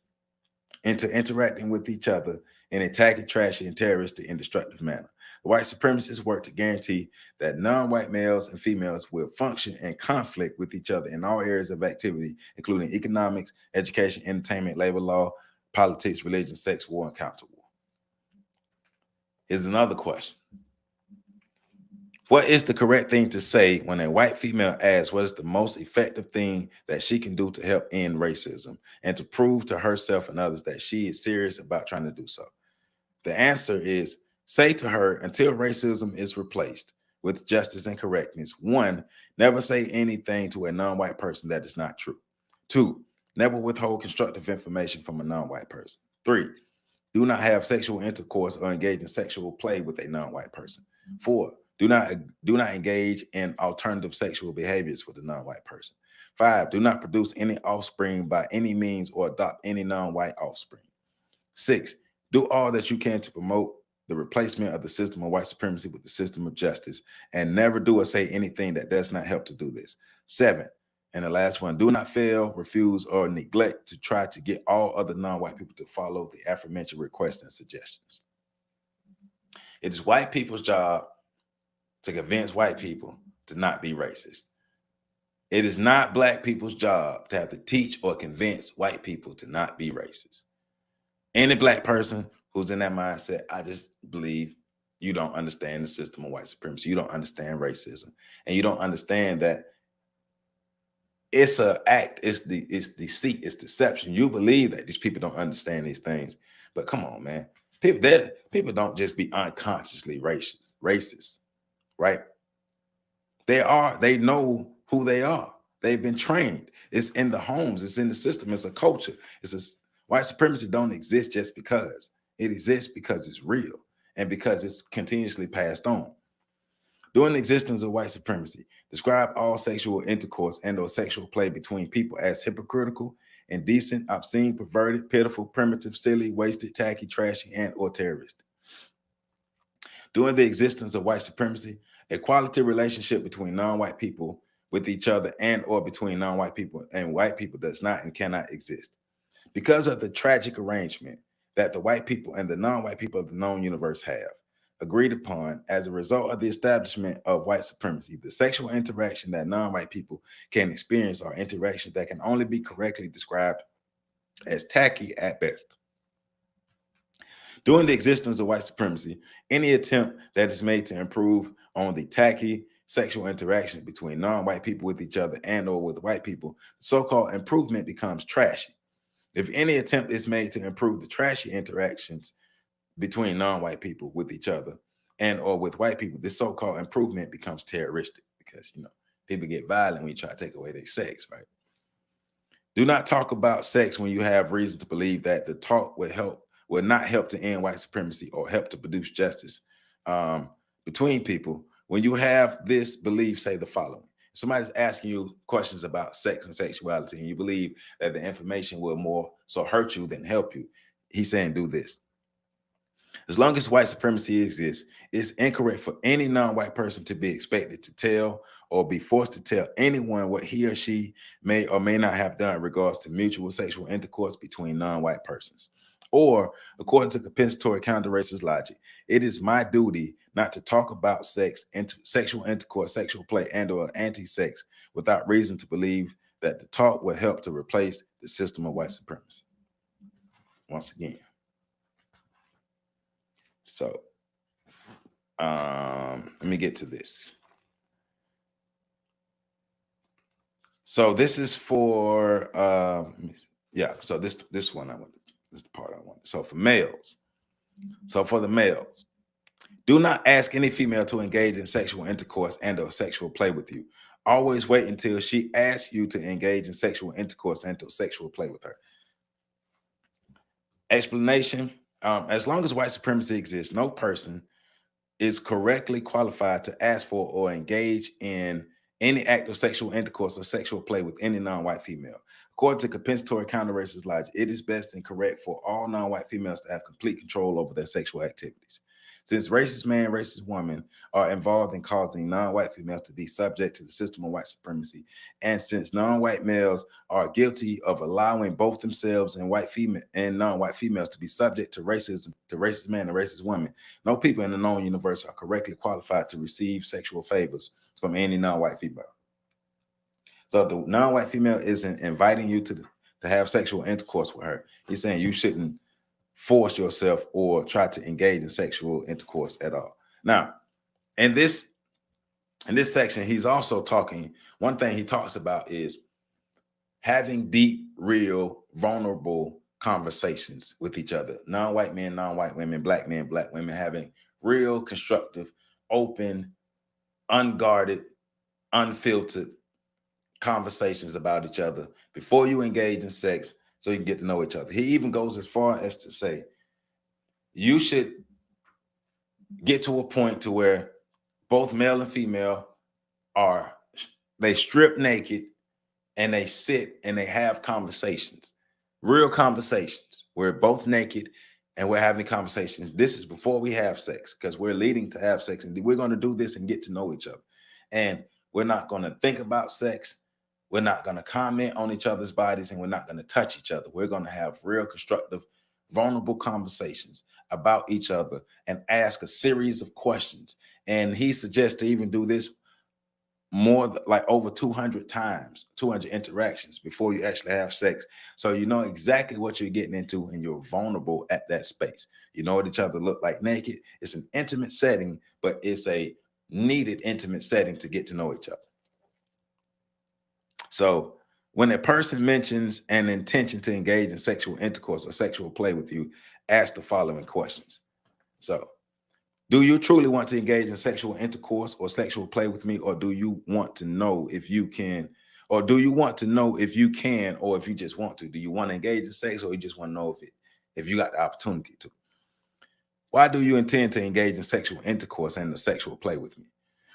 into interacting with each other in a tacky, trashy, and terroristic and destructive manner. The white supremacists work to guarantee that non-white males and females will function in conflict with each other in all areas of activity, including economics, education, entertainment, labor law, politics, religion, sex, war, and counter war. Here's another question. What is the correct thing to say when a white female asks what is the most effective thing that she can do to help end racism and to prove to herself and others that she is serious about trying to do so? The answer is, say to her, until racism is replaced with justice and correctness. 1, never say anything to a non-white person that is not true. 2, never withhold constructive information from a non-white person. 3, do not have sexual intercourse or engage in sexual play with a non-white person. 4, do not engage in alternative sexual behaviors with a non-white person. 5, do not produce any offspring by any means or adopt any non-white offspring. 6, do all that you can to promote the replacement of the system of white supremacy with the system of justice, and never do or say anything that does not help to do this. 7, and the last one, do not fail, refuse, or neglect to try to get all other non-white people to follow the aforementioned requests and suggestions. It is white people's job to convince white people to not be racist. It is not black people's job to have to teach or convince white people to not be racist. Any black person who's in that mindset, I just believe you don't understand the system of white supremacy. You don't understand racism. And you don't understand that it's an act, it's deceit, it's deception. You believe that these people don't understand these things. But come on, man. People don't just be unconsciously racist, right? They know who they are. They've been trained. It's in the homes, it's in the system, it's a culture. White supremacy don't exist just because. It exists because it's real and because it's continuously passed on. During the existence of white supremacy, describe all sexual intercourse and or sexual play between people as hypocritical, indecent, obscene, perverted, pitiful, primitive, silly, wasted, tacky, trashy, and or terroristic. During the existence of white supremacy, a quality relationship between non-white people with each other and or between non-white people and white people does not and cannot exist. Because of the tragic arrangement that the white people and the non-white people of the known universe have agreed upon as a result of the establishment of white supremacy, the sexual interaction that non-white people can experience are interactions that can only be correctly described as tacky at best. During the existence of white supremacy, any attempt that is made to improve on the tacky sexual interactions between non-white people with each other and or with white people, the so-called improvement becomes trashy. If any attempt is made to improve the trashy interactions between non-white people with each other and or with white people, this so-called improvement becomes terroristic because, people get violent when you try to take away their sex, right? Do not talk about sex when you have reason to believe that the talk will not help to end white supremacy or help to produce justice between people. When you have this belief, say the following. Somebody's asking you questions about sex and sexuality, and you believe that the information will more so hurt you than help you. He's saying, do this. As long as white supremacy exists, it's incorrect for any non-white person to be expected to tell or be forced to tell anyone what he or she may or may not have done in regards to mutual sexual intercourse between non-white persons. Or, according to compensatory counter-racist logic, it is my duty not to talk about sex, sexual intercourse, sexual play, and or anti-sex without reason to believe that the talk will help to replace the system of white supremacy. Once again. So, let me get to this. So this is for, so this one I want. This is the part I want. So for males, for the males, do not ask any female to engage in sexual intercourse and or sexual play with you. Always wait until she asks you to engage in sexual intercourse and or sexual play with her. Explanation, as long as white supremacy exists, no person is correctly qualified to ask for or engage in any act of sexual intercourse or sexual play with any non-white female. According to compensatory counter-racist logic, it is best and correct for all non-white females to have complete control over their sexual activities. Since racist man, racist woman are involved in causing non-white females to be subject to the system of white supremacy, and since non-white males are guilty of allowing both themselves and white female and non-white females to be subject to racism, to racist men and racist women, no people in the known universe are correctly qualified to receive sexual favors from any non-white female. So the non-white female isn't inviting you to have sexual intercourse with her. He's saying you shouldn't force yourself or try to engage in sexual intercourse at all. Now, in this section, he's also talking, one thing he talks about is having deep, real, vulnerable conversations with each other. Non-white men, non-white women, black men, black women, having real, constructive, open, unguarded, unfiltered conversations about each other before you engage in sex, so you can get to know each other. He even goes as far as to say you should get to a point to where both male and female they strip naked and they sit and they have conversations, real conversations. We're both naked and we're having conversations. This is before we have sex, because we're leading to have sex, and we're going to do this and get to know each other. And we're not going to think about sex. We're not going to comment on each other's bodies, and we're not going to touch each other. We're going to have real, constructive, vulnerable conversations about each other and ask a series of questions. And he suggests to even do this more, like over 200 times, 200 interactions before you actually have sex. So you know exactly what you're getting into and you're vulnerable at that space. You know what each other look like naked. It's an intimate setting, but it's a needed intimate setting to get to know each other. So when a person mentions an intention to engage in sexual intercourse or sexual play with you, ask the following questions. So, do you truly want to engage in sexual intercourse or sexual play with me, or do you want to know if you can, or do you want to know if you can, or if you just want to? Do you want to engage in sex, or you just want to know if you got the opportunity to? Why do you intend to engage in sexual intercourse and the sexual play with me?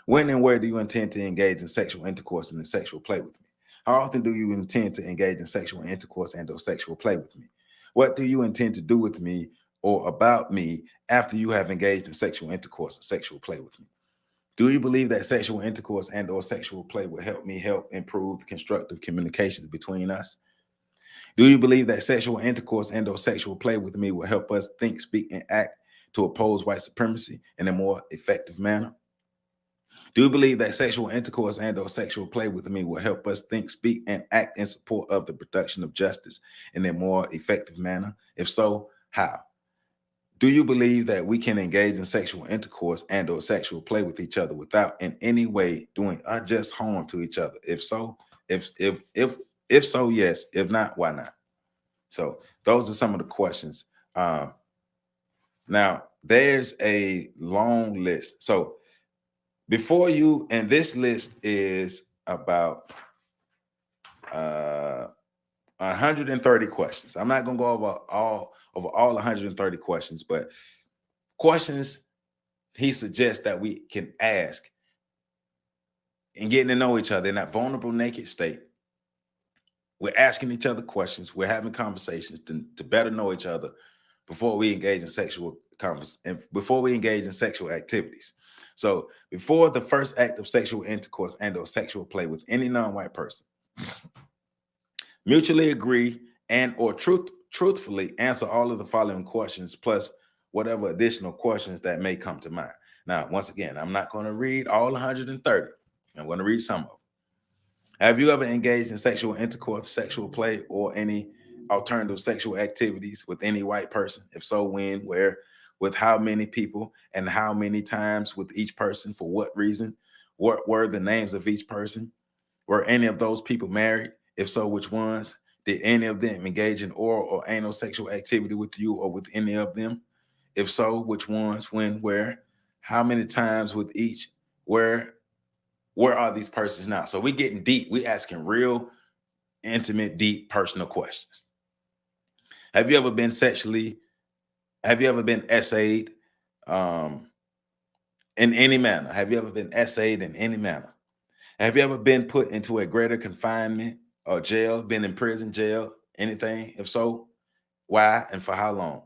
When and where do you intend to engage in sexual intercourse and the sexual play with me? How often do you intend to engage in sexual intercourse and or sexual play with me? What do you intend to do with me or about me after you have engaged in sexual intercourse or sexual play with me? Do you believe that sexual intercourse and or sexual play will help improve constructive communication between us? Do you believe that sexual intercourse and or sexual play with me will help us think, speak, and act to oppose white supremacy in a more effective manner? Do you believe that sexual intercourse and or sexual play with me will help us think, speak, and act in support of the production of justice in a more effective manner? If so, how? Do you believe that we can engage in sexual intercourse and or sexual play with each other without in any way doing unjust harm to each other? If so, if so, yes. If not, why not? So those are some of the questions. Now, there's a long list. So before you, and this list is about 130 questions. I'm not going to go over all 130 questions, but questions he suggests that we can ask in getting to know each other in that vulnerable, naked state. We're asking each other questions. We're having conversations to better know each other before we engage in sexual activities. So before the first act of sexual intercourse and or sexual play with any non-white person, mutually agree and or truthfully answer all of the following questions, plus whatever additional questions that may come to mind. Now, once again, I'm not going to read all 130. I'm going to read some of them. Have you ever engaged in sexual intercourse, sexual play, or any alternative sexual activities with any white person? If so, when, where, with how many people, and how many times with each person? For what reason? What were the names of each person? Were any of those people married? If so, which ones? Did any of them engage in oral or anal sexual activity with you or with any of them? If so, which ones, when, where? How many times with each? Where are these persons now? So we're getting deep. We're asking real, intimate, deep, personal questions. Have you ever been essayed in any manner? Have you ever been essayed in any manner? Have you ever been put into a greater confinement or jail, been in prison, jail, anything? If so, why and for how long?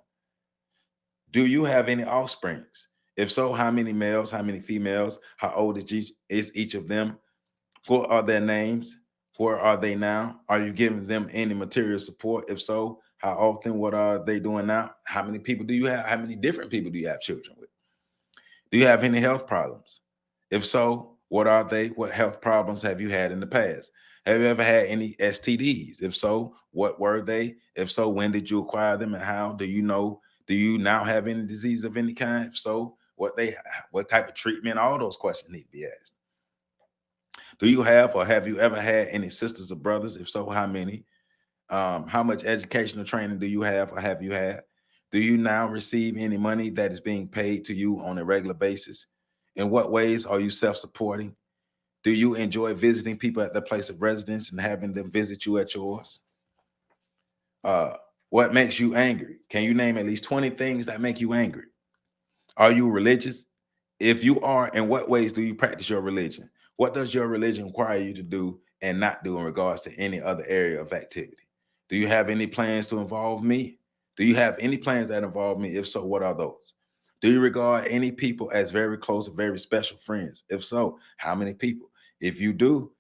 Do you have any offsprings? If so, how many males, how many females, how old is each of them? What are their names? Where are they now? Are you giving them any material support? If so, how often? What are they doing now? How many people do you have? How many different people do you have children with? Do you have any health problems? If so, what are they? What health problems have you had in the past? Have you ever had any STDs? If so, what were they? If so, when did you acquire them and how? Do you know? Do you now have any disease of any kind? If so, what type of treatment? All those questions need to be asked. Do you have or have you ever had any sisters or brothers? If so, how many? How much educational training do you have or have you had? Do you now receive any money that is being paid to you on a regular basis? In what ways are you self-supporting? Do you enjoy visiting people at their place of residence and having them visit you at yours? What makes you angry? Can you name at least 20 things that make you angry? Are you religious? If you are, in what ways do you practice your religion? What does your religion require you to do and not do in regards to any other area of activity? Do you have any plans to involve me? Do you have any plans that involve me? If so, what are those? Do you regard any people as very close or very special friends? If so, how many people? If you do,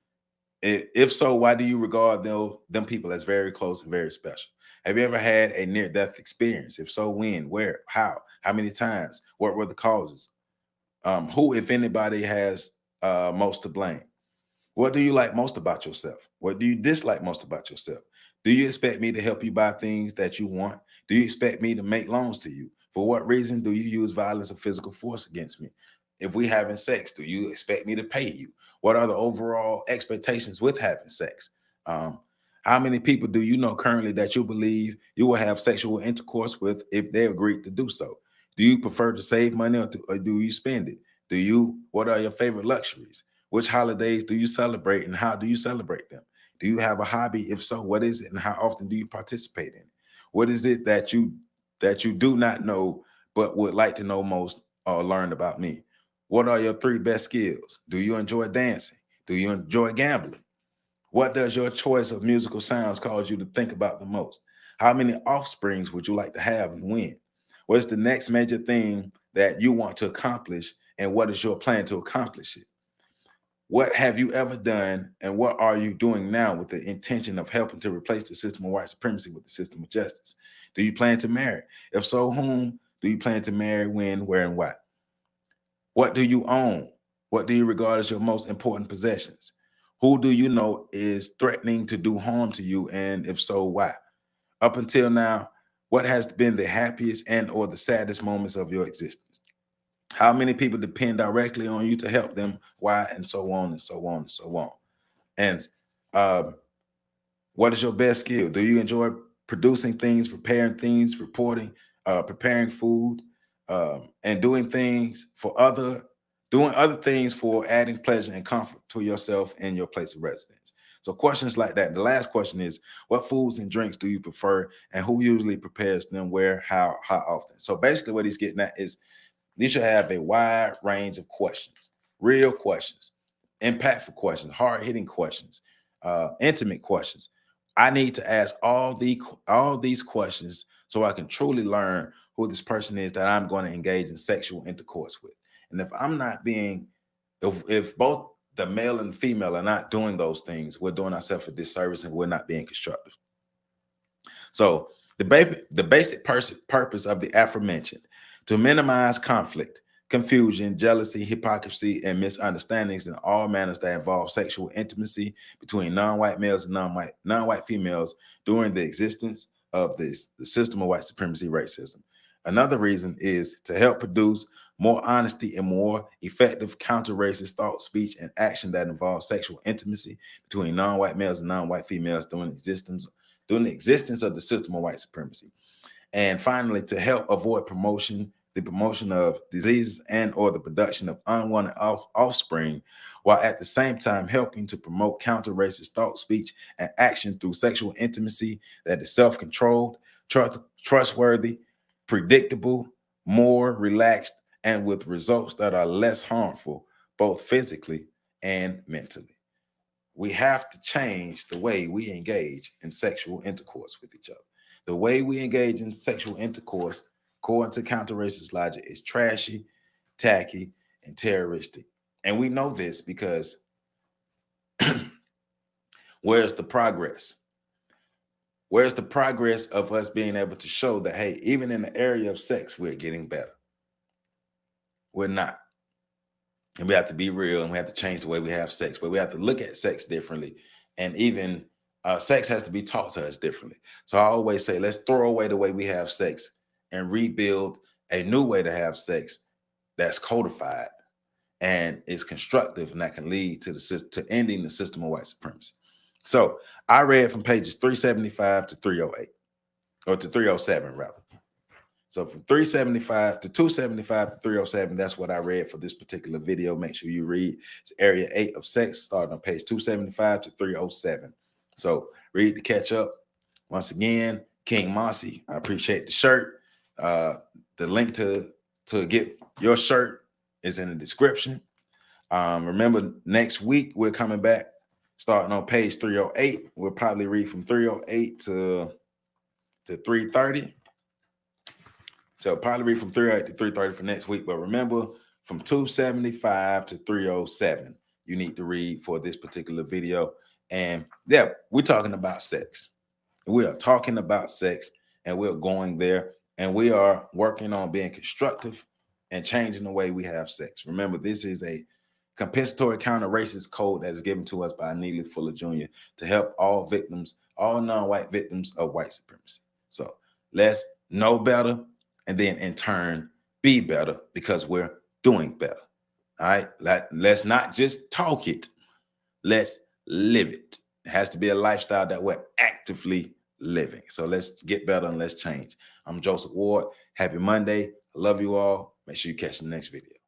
if so, why do you regard them people as very close and very special? Have you ever had a near-death experience? If so, when, where, how many times? What were the causes? Who, if anybody, has most to blame? What do you like most about yourself? What do you dislike most about yourself? Do you expect me to help you buy things that you want? Do you expect me to make loans to you? For what reason do you use violence or physical force against me? If we having sex, do you expect me to pay you? What are the overall expectations with having sex? How many people do you know currently that you believe you will have sexual intercourse with if they agreed to do so? Do you prefer to save money or do you spend it? What are your favorite luxuries? Which holidays do you celebrate and how do you celebrate them? Do you have a hobby? If so, what is it and how often do you participate in it? What is it that you do not know but would like to know most or learn about me? What are your 3 best skills? Do you enjoy dancing? Do you enjoy gambling? What does your choice of musical sounds cause you to think about the most? How many offsprings would you like to have and when? What's the next major thing that you want to accomplish and what is your plan to accomplish it? What have you ever done and what are you doing now with the intention of helping to replace the system of white supremacy with the system of justice? Do you plan to marry? If so, whom do you plan to marry, when, where, and why? What do you own? What do you regard as your most important possessions? Who do you know is threatening to do harm to you? And if so, why? Up until now, what has been the happiest and or the saddest moments of your existence? How many people depend directly on you to help them? Why? And so on and so on and so on. And what is your best skill? Do you enjoy producing things, preparing things, reporting, preparing food, and doing other things for adding pleasure and comfort to yourself and your place of residence? So questions like that. The last question is, what foods and drinks do you prefer and who usually prepares them, where, how often? So basically what he's getting at is you should have a wide range of questions, real questions, impactful questions, hard-hitting questions, intimate questions. I need to ask all these questions so I can truly learn who this person is that I'm going to engage in sexual intercourse with. And if both the male and the female are not doing those things, we're doing ourselves a disservice and we're not being constructive. So the basic purpose of the aforementioned, to minimize conflict, confusion, jealousy, hypocrisy, and misunderstandings in all manners that involve sexual intimacy between non-white males and non-white females during the existence of the system of white supremacy racism. Another reason is to help produce more honesty and more effective counter-racist thought, speech, and action that involves sexual intimacy between non-white males and non-white females during the existence of the system of white supremacy. And finally, to help avoid the promotion of diseases and or the production of unwanted offspring, while at the same time helping to promote counter-racist thought, speech, and action through sexual intimacy that is self-controlled, trustworthy, predictable, more relaxed, and with results that are less harmful, both physically and mentally. We have to change the way we engage in sexual intercourse with each other. The way we engage in sexual intercourse, according to counter-racist logic, is trashy, tacky, and terroristic. And we know this because where's the progress? Where's the progress of us being able to show that, hey, even in the area of sex, we're getting better? We're not. And we have to be real, and we have to change the way we have sex, but we have to look at sex differently. And even sex has to be taught to us differently. So I always say, let's throw away the way we have sex and rebuild a new way to have sex that's codified and is constructive, and that can lead to ending the system of white supremacy. So I read from pages 375 to 308, or to 307 rather. So from 375 to 275 to 307, that's what I read for this particular video. Make sure you read. It's area 8 of sex, starting on page 275 to 307. So read to catch up. Once again, King Mossy, I appreciate the shirt. The link to get your shirt is in the description. Remember, next week we're coming back, starting on page 308. We'll probably read from 308 to 330. So probably read from 308 to 330 for next week. But remember, from 275 to 307, you need to read for this particular video. And yeah, we're talking about sex. We are talking about sex, and we're going there, and we are working on being constructive and changing the way we have sex. Remember, this is a compensatory counter-racist code that is given to us by Neely Fuller Jr. to help all victims, all non-white victims of white supremacy. So let's know better, and then in turn be better, because we're doing better. All right, let's not just talk it, let's live it. It has to be a lifestyle that we're actively living. So let's get better and let's change. I'm Joseph Ward. Happy Monday. I love you all. Make sure you catch the next video.